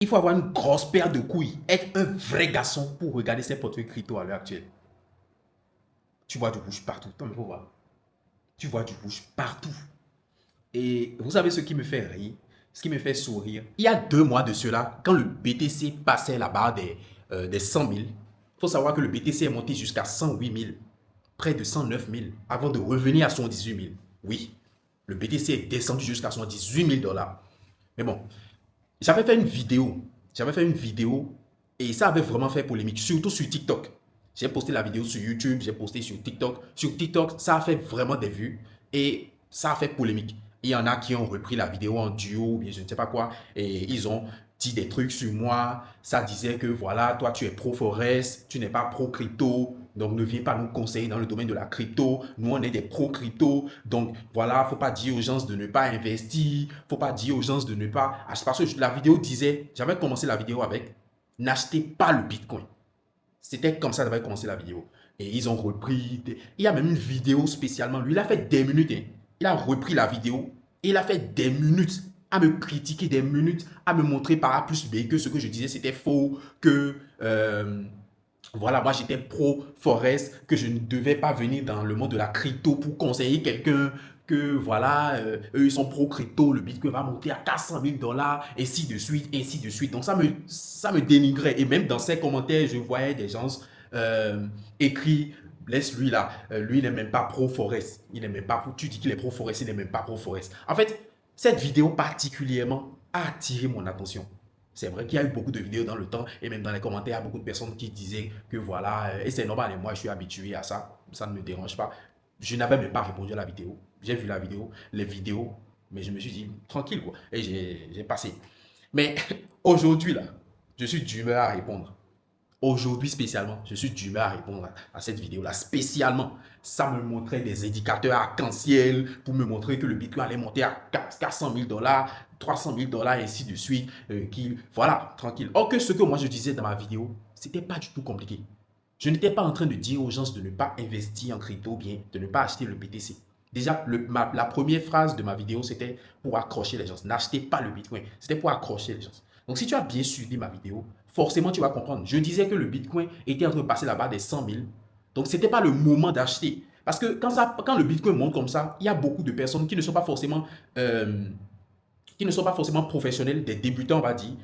Il faut avoir une grosse paire de couilles, être un vrai garçon pour regarder ces portefeuilles crypto à l'heure actuelle. Tu vois du rouge partout. Attends, mais faut voir. Tu vois du rouge partout. Et vous savez ce qui me fait rire, ce qui me fait sourire. Il y a 2 mois de cela, quand le BTC passait la barre des 100 000, il faut savoir que le BTC est monté jusqu'à 108 000, près de 109 000, avant de revenir à 118 000. Oui, le BTC est descendu jusqu'à 118 000 dollars. Mais bon, j'avais fait une vidéo. J'avais fait une vidéo et ça avait vraiment fait polémique, surtout sur TikTok. J'ai posté la vidéo sur YouTube, j'ai posté sur TikTok. Sur TikTok, ça a fait vraiment des vues et ça a fait polémique. Il y en a qui ont repris la vidéo en duo, bien je ne sais pas quoi, et ils ont dit des trucs sur moi. Ça disait que voilà, toi tu es pro-Forex, tu n'es pas pro-crypto, donc ne viens pas nous conseiller dans le domaine de la crypto. Nous, on est des pro-crypto, donc voilà, faut pas dire aux gens de ne pas investir, faut pas dire aux gens de ne pas... Parce que la vidéo disait, j'avais commencé la vidéo avec, n'achetez pas le Bitcoin. C'était comme ça j'avais commencé la vidéo. Et ils ont repris, il y a même une vidéo spécialement, lui il a fait des minutes, hein. Il a repris la vidéo et il a fait des minutes à me critiquer, des minutes à me montrer par A plus B que ce que je disais c'était faux, que voilà, moi j'étais pro Forest, que je ne devais pas venir dans le monde de la crypto pour conseiller quelqu'un, que voilà, eux ils sont pro crypto, le Bitcoin va monter à 400 000 dollars, et ainsi de suite, et ainsi de suite. Donc ça me dénigrait. Et même dans ces commentaires, je voyais des gens écrits, laisse-lui là, lui il n'est même pas pro Forest, il n'est même pas, tu dis qu'il est pro Forest, il n'est même pas pro Forest. En fait, cette vidéo particulièrement a attiré mon attention. C'est vrai qu'il y a eu beaucoup de vidéos dans le temps et même dans les commentaires, il y a beaucoup de personnes qui disaient que voilà, et c'est normal, et moi je suis habitué à ça, ça ne me dérange pas. Je n'avais même pas répondu à la vidéo. J'ai vu la vidéo, les vidéos, mais je me suis dit tranquille quoi, et j'ai passé. Mais aujourd'hui là, je suis d'humeur à répondre. Aujourd'hui spécialement, je suis d'humeur à répondre à cette vidéo-là. Spécialement, ça me montrait des indicateurs arc-en-ciel pour me montrer que le Bitcoin allait monter à 400 000 dollars, 300 000 dollars, et ainsi de suite. Voilà, tranquille. Or que ce que moi je disais dans ma vidéo, c'était pas du tout compliqué. Je n'étais pas en train de dire aux gens de ne pas investir en crypto, bien de ne pas acheter le BTC. Déjà, la première phrase de ma vidéo, c'était pour accrocher les gens. N'achetez pas le Bitcoin. C'était pour accrocher les gens. Donc, si tu as bien suivi ma vidéo, forcément, tu vas comprendre. Je disais que le Bitcoin était en train de passer la barre des 100 000. Donc, ce n'était pas le moment d'acheter. Parce que quand le Bitcoin monte comme ça, il y a beaucoup de personnes qui ne sont pas forcément professionnels, des débutants, on va dire.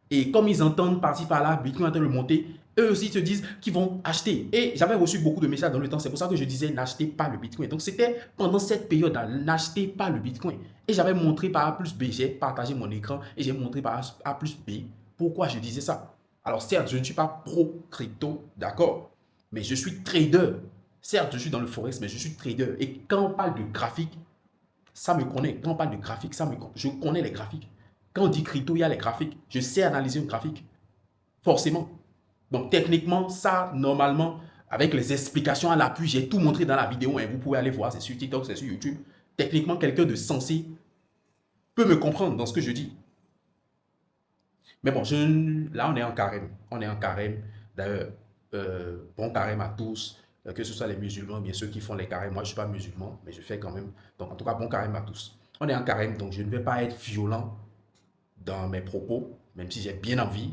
Et comme ils entendent par-ci par-là, Bitcoin est en train de monter, eux aussi se disent qu'ils vont acheter. Et j'avais reçu beaucoup de messages dans le temps, c'est pour ça que je disais n'achetez pas le Bitcoin. Donc c'était pendant cette période-là, n'achetez pas le Bitcoin. Et j'avais montré par A plus B, j'ai partagé mon écran et j'ai montré par A plus B pourquoi je disais ça. Alors certes, je ne suis pas pro-crypto, d'accord, mais je suis trader. Certes, je suis dans le forex, mais je suis trader. Et quand on parle de graphique, ça me connaît. Quand on parle de graphique, je connais les graphiques. Quand on dit crypto, il y a les graphiques. Je sais analyser une graphique. Forcément. Donc, techniquement, ça, normalement, avec les explications à l'appui, j'ai tout montré dans la vidéo. Hein. Vous pouvez aller voir, c'est sur TikTok, c'est sur YouTube. Techniquement, quelqu'un de sensé peut me comprendre dans ce que je dis. Mais bon, là, on est en carême. On est en carême. D'ailleurs, bon carême à tous, que ce soit les musulmans, bien ceux qui font les carèmes. Moi, je ne suis pas musulman, mais je fais quand même. Donc, en tout cas, bon carême à tous. On est en carême, donc je ne vais pas être violent dans mes propos, même si j'ai bien envie.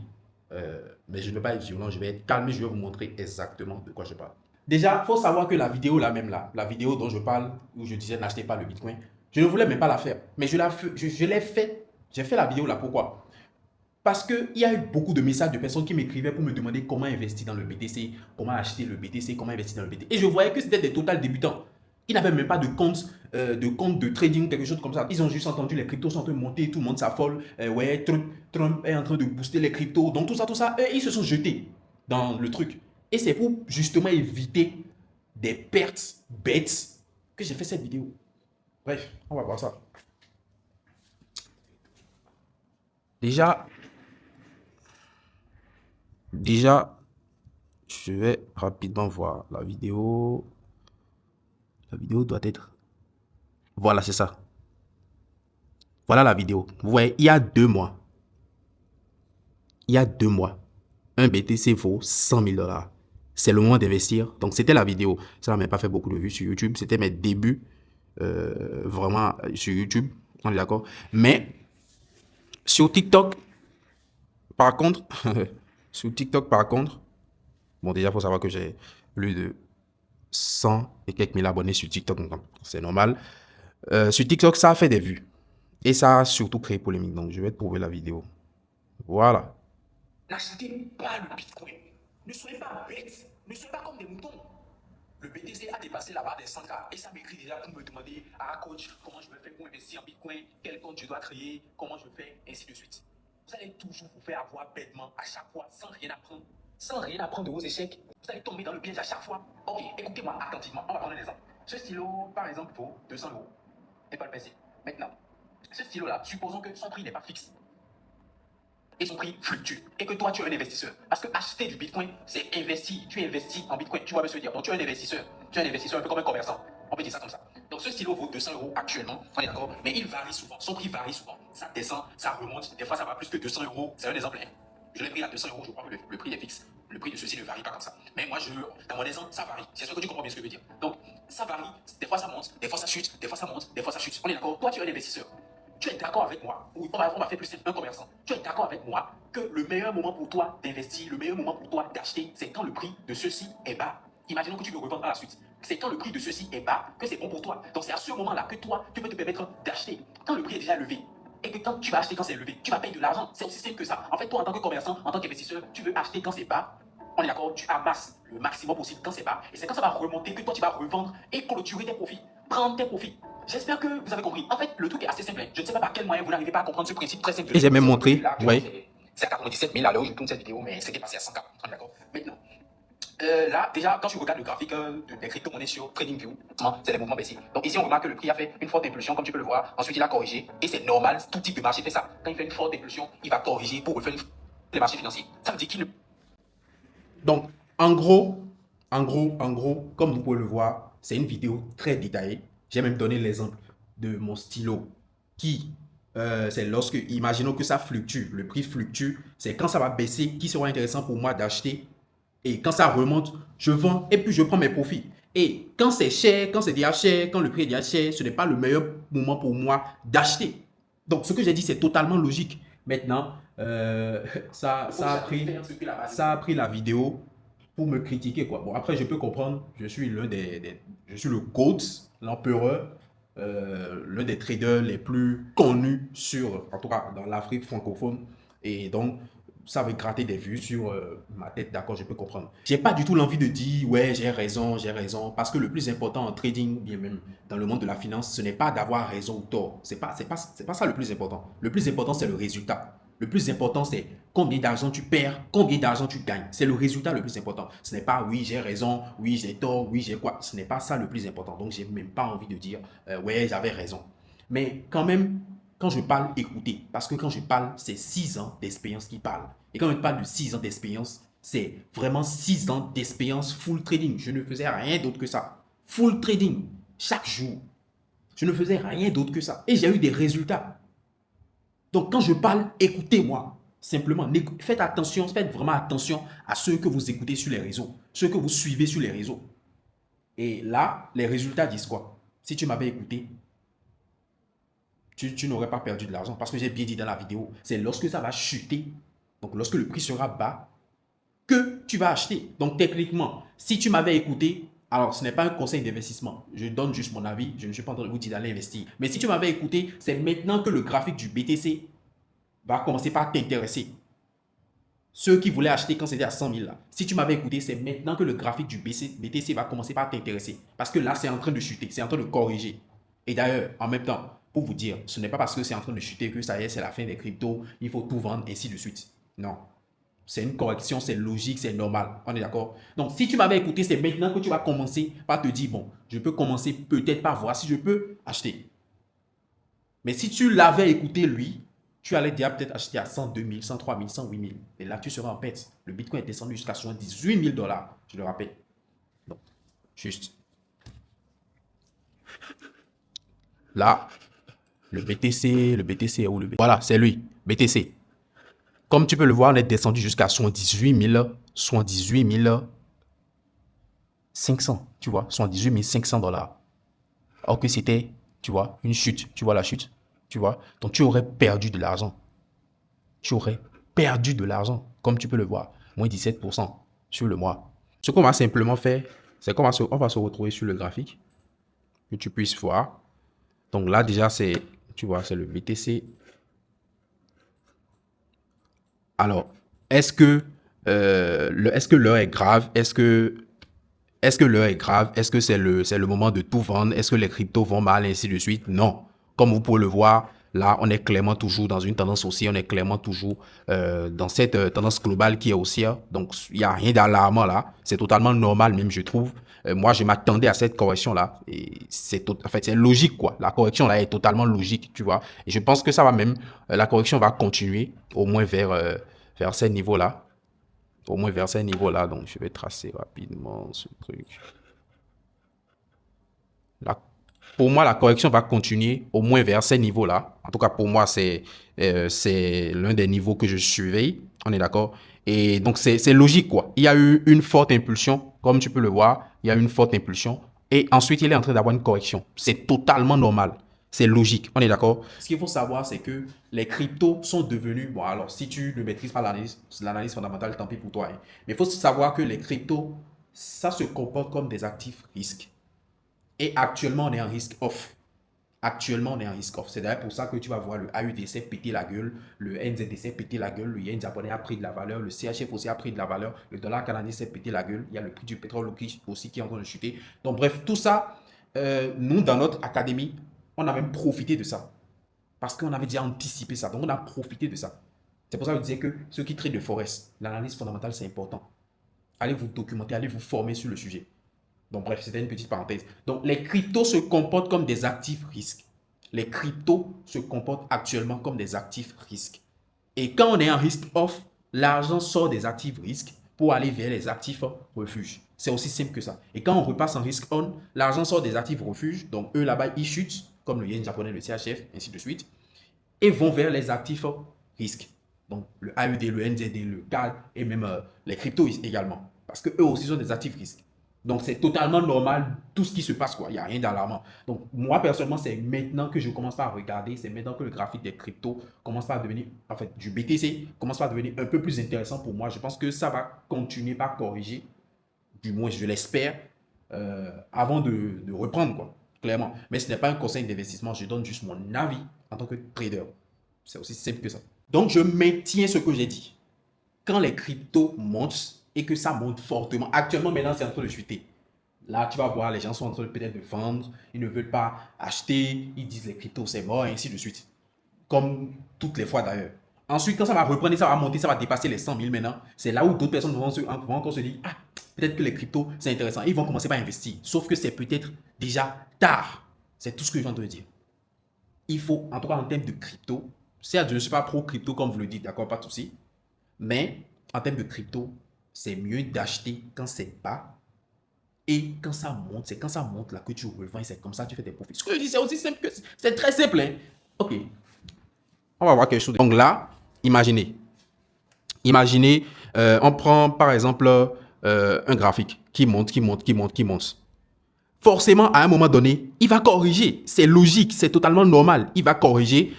Mais je ne vais pas être violent, je vais être calme et je vais vous montrer exactement de quoi je parle. Déjà, il faut savoir que la vidéo là même là, la vidéo dont je parle, où je disais n'achetez pas le Bitcoin, je ne voulais même pas la faire. Mais je l'ai fait. J'ai fait la vidéo là, pourquoi? Parce qu'il y a eu beaucoup de messages de personnes qui m'écrivaient pour me demander comment investir dans le BTC, comment acheter le BTC, comment investir dans le BTC. Et je voyais que c'était des total débutants. Ils n'avaient même pas de compte de trading, quelque chose comme ça. Ils ont juste entendu les cryptos sont en train de monter, tout le monde s'affole. Ouais, Trump est en train de booster les cryptos. Donc tout ça, ils se sont jetés dans le truc. Et c'est pour justement éviter des pertes bêtes que j'ai fait cette vidéo. Bref, on va voir ça. Déjà, déjà, je vais rapidement voir la vidéo. La vidéo doit être... Voilà, c'est ça. Voilà la vidéo. Vous voyez, il y a 2 mois. Il y a 2 mois. Un BTC vaut 100 000 dollars. C'est le moment d'investir. Donc, c'était la vidéo. Ça n'a même pas fait beaucoup de vues sur YouTube. C'était mes débuts vraiment sur YouTube. On est d'accord. Mais sur TikTok, par contre, sur TikTok, par contre, bon, déjà, il faut savoir que j'ai plus de 100 et quelques mille abonnés sur TikTok, donc c'est normal. Sur TikTok, ça a fait des vues. Et ça a surtout créé polémique. Donc, je vais te prouver la vidéo. Voilà. N'achetez pas le Bitcoin. Ne soyez pas bêtes. Ne soyez pas comme des moutons. Le BTC a dépassé la barre des 100K et ça m'écrit déjà pour me demander coach, comment je vais faire pour investir en Bitcoin, quel compte je dois créer, comment je fais, ainsi de suite. Vous allez toujours vous faire avoir bêtement à chaque fois sans rien apprendre. Sans rien apprendre de vos échecs, vous allez tomber dans le piège à chaque fois. Ok, écoutez-moi attentivement. On va prendre un exemple. Ce stylo, par exemple, vaut 200 euros. Et pas le PC. Maintenant, ce stylo-là, supposons que son prix n'est pas fixe et son prix fluctue. Et que toi, tu es un investisseur. Parce que acheter du Bitcoin, c'est investir. Tu investis en Bitcoin. Tu vois me se dire. Donc, tu es un investisseur. Tu es un investisseur un peu comme un commerçant. On peut dire ça comme ça. Donc, ce stylo vaut 200 euros actuellement. On est d'accord. Mais il varie souvent. Son prix varie souvent. Ça descend, ça remonte. Des fois, ça va plus que 200 euros. C'est un exemple. Je l'ai pris à 200 euros. Je crois que le prix est fixe. Le prix de ceci ne varie pas comme ça. Mais moi, dans mon exemple, ça varie. C'est sûr que tu comprends bien ce que je veux dire. Donc, ça varie. Des fois, ça monte. Des fois, ça chute. Des fois, ça monte. Des fois, ça chute. On est d'accord. Toi, tu es un investisseur. Tu es d'accord avec moi, oui, on va faire plus simple, un commerçant. Tu es d'accord avec moi que le meilleur moment pour toi d'investir, le meilleur moment pour toi d'acheter, c'est quand le prix de ceci est bas. Imaginons que tu veux revendre à la suite. C'est quand le prix de ceci est bas que c'est bon pour toi. Donc c'est à ce moment-là que toi, tu peux te permettre d'acheter. Quand le prix est déjà élevé, et que quand tu vas acheter quand c'est élevé, tu vas payer de l'argent. C'est aussi simple que ça. En fait, toi, en tant que commerçant, en tant qu'investisseur, tu veux acheter quand c'est bas. On est d'accord, tu amasses le maximum possible quand c'est bas. Et c'est quand ça va remonter que toi, tu vas revendre et clôturer tes profits. Prendre tes profits. J'espère que vous avez compris. En fait, le truc est assez simple. Je ne sais pas par quel moyen vous n'arrivez pas à comprendre ce principe très simple. Et j'ai même montré, vous voyez. C'est à 97 000 à l'heure où je tourne cette vidéo, mais c'était passé à 100K. On est d'accord. Maintenant, là, déjà, quand tu regardes le graphique des crypto-monnaies sur TradingView, c'est des mouvements baissiers. Donc ici, on remarque que le prix a fait une forte impulsion, comme tu peux le voir. Ensuite, il a corrigé. Et c'est normal, tout type de marché fait ça. Quand il fait une forte impulsion, il va corriger pour refaire les marchés financiers. Ça veut dire qu'il ne... Donc, en gros, comme vous pouvez le voir, c'est une vidéo très détaillée. J'ai même donné l'exemple de mon stylo qui, c'est lorsque, imaginons que ça fluctue, le prix fluctue, c'est quand ça va baisser qui sera intéressant pour moi d'acheter. Et quand ça remonte, je vends et puis je prends mes profits. Et quand c'est cher, quand c'est déjà cher, quand le prix est déjà cher, ce n'est pas le meilleur moment pour moi d'acheter. Donc, ce que j'ai dit, c'est totalement logique. Maintenant, ça a pris la vidéo pour me critiquer, quoi. Bon, après, je peux comprendre, je suis je suis le GOAT, l'empereur, l'un des traders les plus connus en tout cas, dans l'Afrique francophone. Et donc, ça veut gratter des vues sur ma tête, d'accord, je peux comprendre. J'ai pas du tout l'envie de dire, ouais, j'ai raison, parce que le plus important en trading, bien même dans le monde de la finance, ce n'est pas d'avoir raison ou tort. C'est pas ça le plus important. Le plus important, c'est le résultat. Le plus important, c'est combien d'argent tu perds, combien d'argent tu gagnes. C'est le résultat le plus important. Ce n'est pas oui, j'ai raison, oui, j'ai tort, oui, j'ai quoi. Ce n'est pas ça le plus important. Donc, j'ai même pas envie de dire, ouais, j'avais raison. Mais quand même, quand je parle, écoutez. Parce que quand je parle, c'est 6 ans d'expérience qui parle. Et quand je parle de 6 ans d'expérience, c'est vraiment 6 ans d'expérience full trading. Je ne faisais rien d'autre que ça. Full trading, chaque jour. Je ne faisais rien d'autre que ça. Et j'ai eu des résultats. Donc, quand je parle, écoutez-moi. Simplement, faites attention, faites vraiment attention à ceux que vous écoutez sur les réseaux, ceux que vous suivez sur les réseaux. Et là, les résultats disent quoi? Si tu m'avais écouté, tu n'aurais pas perdu de l'argent. Parce que j'ai bien dit dans la vidéo, c'est lorsque ça va chuter, donc lorsque le prix sera bas, que tu vas acheter. Donc techniquement, si tu m'avais écouté, alors ce n'est pas un conseil d'investissement. Je donne juste mon avis. Je ne suis pas en train de vous dire d'aller investir. Mais si tu m'avais écouté, c'est maintenant que le graphique du BTC va commencer par t'intéresser. Ceux qui voulaient acheter quand c'était à 100 000 là. Si tu m'avais écouté, c'est maintenant que le graphique du BTC va commencer par t'intéresser. Parce que là, c'est en train de chuter. C'est en train de corriger. Et d'ailleurs, en même temps, pour vous dire, ce n'est pas parce que c'est en train de chuter que ça y est, c'est la fin des cryptos. Il faut tout vendre, ainsi de suite. Non. C'est une correction, c'est logique, c'est normal. On est d'accord? Donc, si tu m'avais écouté, c'est maintenant que tu vas commencer par te dire, bon, je peux commencer peut-être par voir si je peux acheter. Mais si tu l'avais écouté, lui, tu allais déjà peut-être acheter à 102 000, 103 000, 108 000. Et là, tu seras en perte. Le Bitcoin est descendu jusqu'à 78 000 $, je le rappelle. Donc, juste. Là, le BTC est où le BTC? Voilà, c'est lui, BTC. Comme tu peux le voir, on est descendu jusqu'à 78 500, tu vois, 78 500 $. Alors que c'était, tu vois, une chute, tu vois la chute, tu vois. Donc tu aurais perdu de l'argent. Tu aurais perdu de l'argent, comme tu peux le voir, moins 17% sur le mois. Ce qu'on va simplement faire, c'est qu'on va se retrouver sur le graphique, que tu puisses voir. Donc là, déjà, tu vois, c'est le BTC. Alors, est-ce que l'heure est grave? Est-ce que l'heure est grave? Est-ce que c'est le moment de tout vendre? Est-ce que les cryptos vont mal, et ainsi de suite? Non. Comme vous pouvez le voir, là, on est clairement toujours dans une tendance haussière. On est clairement toujours dans cette tendance globale qui est haussière. Donc, il n'y a rien d'alarmant là. C'est totalement normal même, je trouve. Moi, je m'attendais à cette correction-là. Et c'est logique, quoi. La correction là est totalement logique, tu vois. Et je pense que ça va même, la correction va continuer au moins vers ces niveaux-là. Au moins vers ces niveaux-là. Donc, je vais tracer rapidement ce truc. Pour moi, la correction va continuer au moins vers ces niveaux-là. En tout cas, pour moi, c'est l'un des niveaux que je surveille. On est d'accord? Et donc, c'est logique, quoi. Il y a eu une forte impulsion, comme tu peux le voir. Il y a eu une forte impulsion. Et ensuite, il est en train d'avoir une correction. C'est totalement normal. C'est logique. On est d'accord? Ce qu'il faut savoir, c'est que les cryptos sont devenus... Bon, alors, si tu ne maîtrises pas l'analyse fondamentale, tant pis pour toi. Hein. Mais il faut savoir que les cryptos, ça se comporte comme des actifs risques. Et actuellement, on est en risque off. Actuellement, on est en risque off. C'est d'ailleurs pour ça que tu vas voir le AUDC péter la gueule, le NZDC péter la gueule, le yen japonais a pris de la valeur, le CHF aussi a pris de la valeur, le dollar canadien s'est pété la gueule, il y a le prix du pétrole aussi qui est en train de chuter. Donc bref, tout ça, nous, dans notre académie, on a même profité de ça. Parce qu'on avait déjà anticipé ça. Donc on a profité de ça. C'est pour ça que je disais que ceux qui traitent de Forex, l'analyse fondamentale, c'est important. Allez vous documenter, allez vous former sur le sujet. Donc bref, c'était une petite parenthèse. Donc les cryptos se comportent comme des actifs risques. Les cryptos se comportent actuellement comme des actifs risques. Et quand on est en risque off, l'argent sort des actifs risques pour aller vers les actifs refuges. C'est aussi simple que ça. Et quand on repasse en risque on, l'argent sort des actifs refuges. Donc eux là-bas, ils chutent, comme le yen japonais, le CHF, ainsi de suite. Et vont vers les actifs risques. Donc le AUD, le NZD, le CAD et même les cryptos également. Parce que eux aussi sont des actifs risques. Donc, c'est totalement normal tout ce qui se passe, quoi. Il n'y a rien d'alarmant. Donc, moi, personnellement, c'est maintenant que je commence à regarder, c'est maintenant que le graphique des cryptos commence à devenir, en fait, du BTC, commence à devenir un peu plus intéressant pour moi. Je pense que ça va continuer par corriger, du moins, je l'espère, avant de reprendre, quoi, clairement. Mais ce n'est pas un conseil d'investissement, je donne juste mon avis en tant que trader. C'est aussi simple que ça. Donc, je maintiens ce que j'ai dit. Quand les cryptos montent, et que ça monte fortement. Actuellement, maintenant, c'est en train de chuter. Là, tu vas voir, les gens sont en train peut-être de vendre, ils ne veulent pas acheter, ils disent les cryptos, c'est mort, et ainsi de suite. Comme toutes les fois d'ailleurs. Ensuite, quand ça va reprendre, ça va monter, ça va dépasser les 100 000 maintenant. C'est là où d'autres personnes vont encore se dire, ah, peut-être que les cryptos, c'est intéressant. Ils vont commencer par investir. Sauf que c'est peut-être déjà tard. C'est tout ce que je viens de dire. Il faut, en tout cas en termes de crypto, certes, je ne suis pas pro-crypto comme vous le dites, d'accord, pas de souci. Mais en termes de crypto, c'est mieux d'acheter quand c'est bas et quand ça monte. C'est quand ça monte là que tu revends et c'est comme ça que tu fais des profits. Ce que je dis, c'est aussi simple que c'est très simple. Hein? Ok. On va voir quelque chose. Donc là, imaginez, on prend par exemple un graphique qui monte. Forcément, à un moment donné, il va corriger. C'est logique, c'est totalement normal. Il va corriger.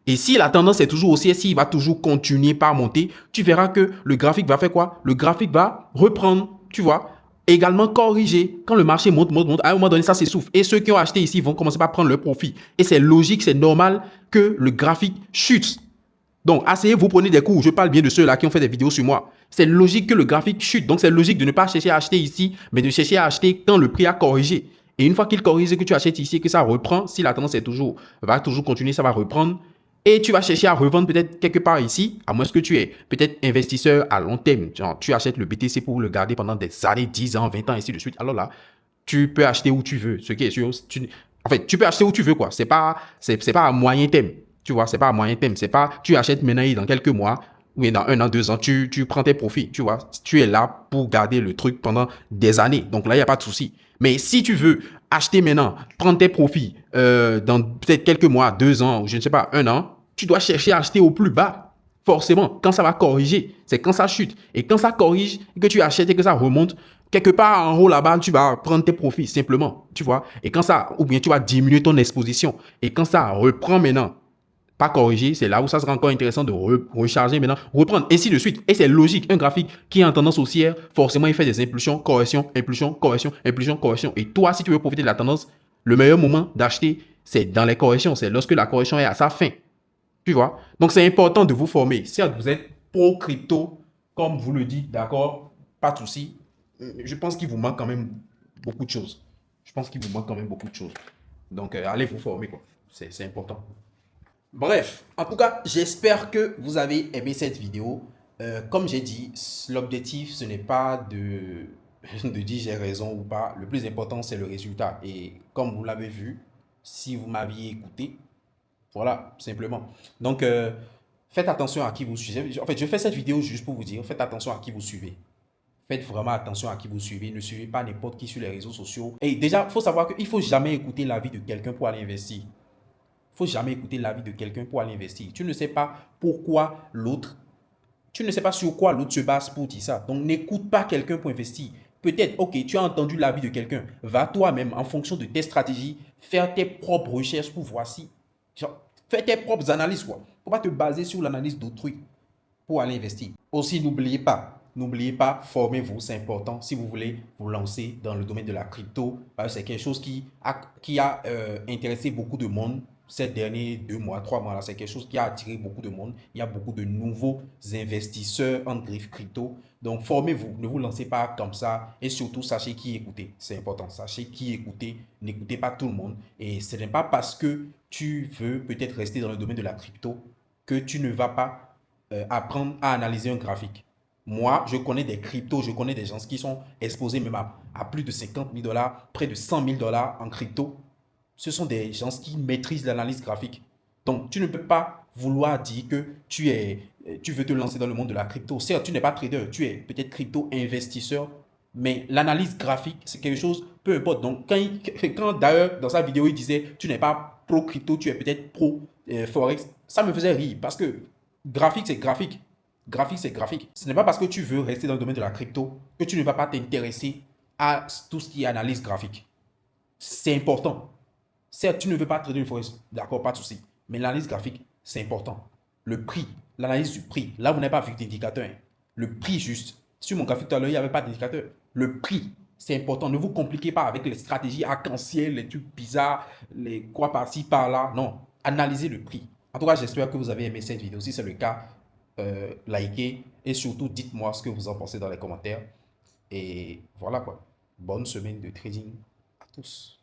Et si la tendance est toujours haussière, s'il va toujours continuer par monter, tu verras que le graphique va faire quoi? Le graphique va reprendre, tu vois. Également corriger. Quand le marché monte, à un moment donné, ça s'essouffle. Et ceux qui ont acheté ici vont commencer par prendre leur profit. Et c'est logique, c'est normal que le graphique chute. Donc, asseyez-vous, prenez des cours. Je parle bien de ceux-là qui ont fait des vidéos sur moi. C'est logique que le graphique chute. Donc, c'est logique de ne pas chercher à acheter ici, mais de chercher à acheter quand le prix a corrigé. Et une fois qu'il corrige et que tu achètes ici et que ça reprend, si la tendance va toujours continuer, ça va reprendre. Et tu vas chercher à revendre peut-être quelque part ici, à moins que tu es peut-être investisseur à long terme. Genre, tu achètes le BTC pour le garder pendant des années, 10 ans, 20 ans, ainsi de suite. Alors là, tu peux acheter où tu veux. Ce qui est sûr, tu peux acheter où tu veux, quoi. C'est pas à moyen terme. Tu vois, c'est pas à moyen terme. C'est pas, tu achètes maintenant et dans quelques mois, ou dans 1 an, 2 ans, tu prends tes profits. Tu vois, tu es là pour garder le truc pendant des années. Donc là, il n'y a pas de souci. Mais si tu veux acheter maintenant, prendre tes profits dans peut-être quelques mois, 2 ans, ou je ne sais pas, 1 an, tu dois chercher à acheter au plus bas. Forcément, quand ça va corriger, c'est quand ça chute. Et quand ça corrige, que tu achètes et que ça remonte, quelque part en haut là-bas, tu vas prendre tes profits simplement. Tu vois. Et quand ça, ou bien tu vas diminuer ton exposition. Et quand ça reprend maintenant, pas corrigé, c'est là où ça sera encore intéressant de recharger maintenant, reprendre, ainsi de suite. Et c'est logique, un graphique qui est en tendance haussière, forcément il fait des impulsions, correction, impulsion, correction, impulsion, correction. Et toi, si tu veux profiter de la tendance, le meilleur moment d'acheter, c'est dans les corrections, c'est lorsque la correction est à sa fin. Tu vois? Donc c'est important de vous former. Certes, vous êtes pro crypto, comme vous le dites, d'accord, pas de souci. Je pense qu'il vous manque quand même beaucoup de choses. Je pense qu'il vous manque quand même beaucoup de choses. Donc allez vous former, quoi. C'est important. Bref, en tout cas, j'espère que vous avez aimé cette vidéo. Comme j'ai dit, l'objectif, ce n'est pas de dire j'ai raison ou pas. Le plus important, c'est le résultat. Et comme vous l'avez vu, si vous m'aviez écouté, voilà, simplement. Donc, faites attention à qui vous suivez. En fait, je fais cette vidéo juste pour vous dire, faites attention à qui vous suivez. Faites vraiment attention à qui vous suivez. Ne suivez pas n'importe qui sur les réseaux sociaux. Et déjà, il faut savoir qu'il ne faut jamais écouter l'avis de quelqu'un pour aller investir. Il ne faut jamais écouter l'avis de quelqu'un pour aller investir. Tu ne sais pas pourquoi l'autre, tu ne sais pas sur quoi l'autre se base pour dire ça. Donc, n'écoute pas quelqu'un pour investir. Peut-être, ok, tu as entendu l'avis de quelqu'un. Va toi-même, en fonction de tes stratégies, faire tes propres recherches pour voir si... Fais tes propres analyses, quoi. Il ne faut pas te baser sur l'analyse d'autrui pour aller investir. Aussi, n'oubliez pas, formez-vous, c'est important si vous voulez vous lancer dans le domaine de la crypto. C'est quelque chose qui a intéressé beaucoup de monde ces derniers 2 mois, 3 mois. C'est quelque chose qui a attiré beaucoup de monde. Il y a beaucoup de nouveaux investisseurs en griffe crypto. Donc, formez-vous, ne vous lancez pas comme ça. Et surtout, sachez qui écouter. C'est important, sachez qui écouter. N'écoutez pas tout le monde. Et ce n'est pas parce que tu veux peut-être rester dans le domaine de la crypto que tu ne vas pas apprendre à analyser un graphique. Moi, je connais des cryptos, je connais des gens qui sont exposés même à plus de 50 000 $, près de 100 000 $ en crypto. Ce sont des gens qui maîtrisent l'analyse graphique. Donc, tu ne peux pas vouloir dire que tu veux te lancer dans le monde de la crypto. Certes, tu n'es pas trader, tu es peut-être crypto-investisseur, mais l'analyse graphique, c'est quelque chose, peu importe. Donc, quand d'ailleurs, dans sa vidéo, il disait, tu n'es pas pro-crypto, tu es peut-être pro-forex, ça me faisait rire parce que graphique, c'est graphique. Graphique, c'est graphique. Ce n'est pas parce que tu veux rester dans le domaine de la crypto que tu ne vas pas t'intéresser à tout ce qui est analyse graphique. C'est important. Certes, tu ne veux pas trader une forex, d'accord, pas de souci. Mais l'analyse graphique, c'est important. Le prix, l'analyse du prix. Là, vous n'avez pas vu d'indicateur. Hein. Le prix juste. Sur mon graphique tout à l'heure, il n'y avait pas d'indicateur. Le prix, c'est important. Ne vous compliquez pas avec les stratégies arc-en-ciel, les trucs bizarres, les quoi par-ci, par-là. Non, analysez le prix. En tout cas, j'espère que vous avez aimé cette vidéo. Si c'est le cas, likez et surtout dites-moi ce que vous en pensez dans les commentaires. Et voilà quoi. Bonne semaine de trading à tous.